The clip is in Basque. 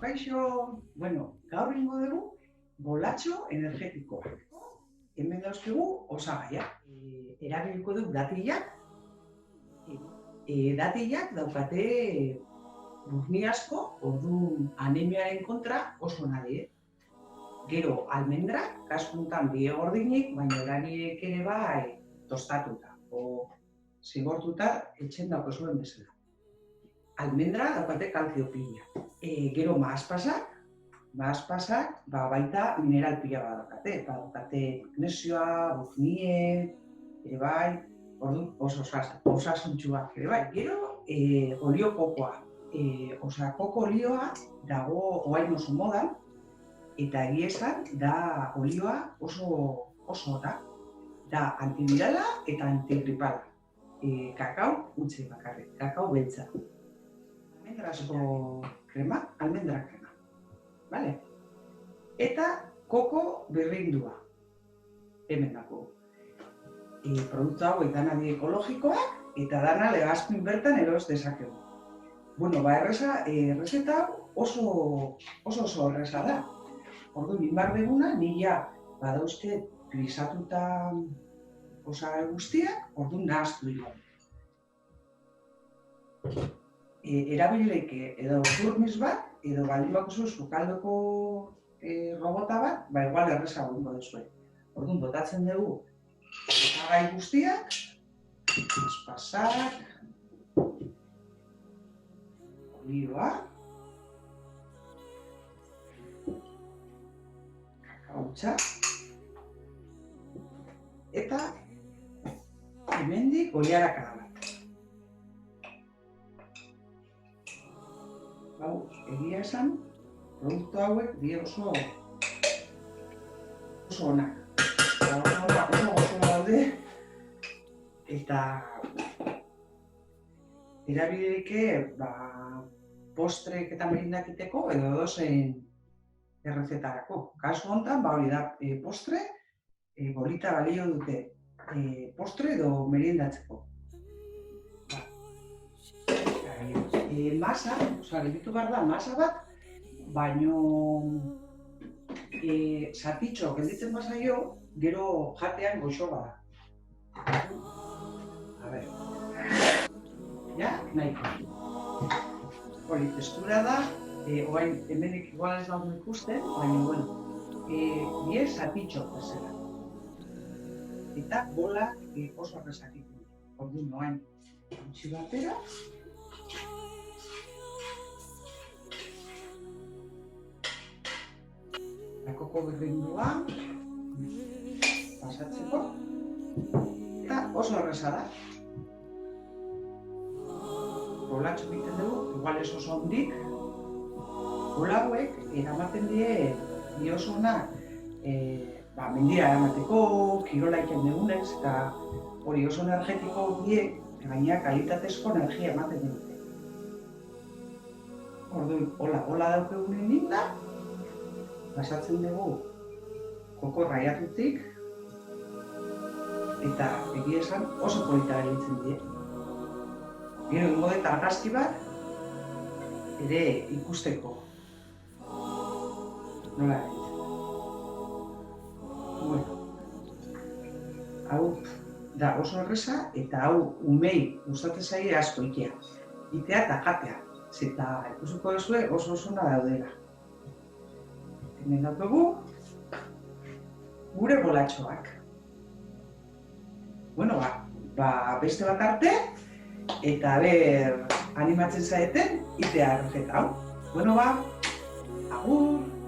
Kaixo, bueno, gaur ingo dugu bolatxo energetikoa. Hemen dauzkegu osagaiak. Erabiliko dugu datilak. Datilak daukate burni asko, orduan anemiaren kontra oso nahi. Gero almendrak, kasuntan biegordinik, baina eraniek ere bai tostatuta, o zigortuta etxen dauko zuen bezala. Almendra daukate kalzio pila. Gero mahaspasak baita mineral pila bat daukate. Daukate magnesioa, bufnie, ere bai, orduan oso osasuntsuak ere bai. Gero olio kokoa. Koko olioa dago orain oso modan, eta egia esan da olioa oso da antivirala eta antigripala. Kakao utzi bakarrik, kakao beltza. Almendrasko krema, almendra krema. Vale? Eta koko berrindua. Hemen dago. Produktu hauek dana di ekologikoak eta dana Legazpin bertan eros dezakegu. Bueno, errezeta oso erreza da. Orduan, inbar deguna, nila badauzke grisatuta osagai guztiak, orduan nahaztu dira. Erabilileke edo turmis bat, edo baldin bakuzu sukaldoko robota bat, igual errezago ingo duzue. Orduan, botatzen dugu osagai guztiak, paspasak, olioa, kakaotxa, eta hemendik oilarakada bat. Egia esan, produktu hauek die oso onak. Oso daude, eta erabilike postrek eta merindak iteko edo edozein errezetarako. Kasu honetan, hori da postre, bolita balio dute postre edo merindatzeko. Masa, gelditu behar da masa bat, baino zatitxo gelditzen bazaio, gero jatean goxo bada. Ja, nahiko. Hori, testura da, orain hemenik igual ez dago ikusten, baina, bueno, die zatitxo bezala. Eta bolak oso errezak ikusten. Orduan, orain, ontsi batera. Koko berrindua pasatzeko, eta oso erreza da. Bolatxo egiten dugu, igual ez oso hondik, bola hauek eramaten die oso onak mendira eramateko, kirola egiten dugunez, eta hori oso energetiko die, gaina kalitatezko energia ematen dute. Orduan, hola daukegunen ninda, pasatzen dugu koko raiatutik, eta egia esan oso polita gelditzen die. Gero ingo dut argazki bat, ere ikusteko. Nola gelditzen. Bueno, hau da oso erreza, eta hau umei gustatzen zaie asko itea. Itea eta jatea. Eta ikusiko duzue oso ona daudela. Hemen daukagu gure bolatxoak. Bueno, beste bat arte, eta animatzen zaeten itea errezeta hau. Bueno, agur!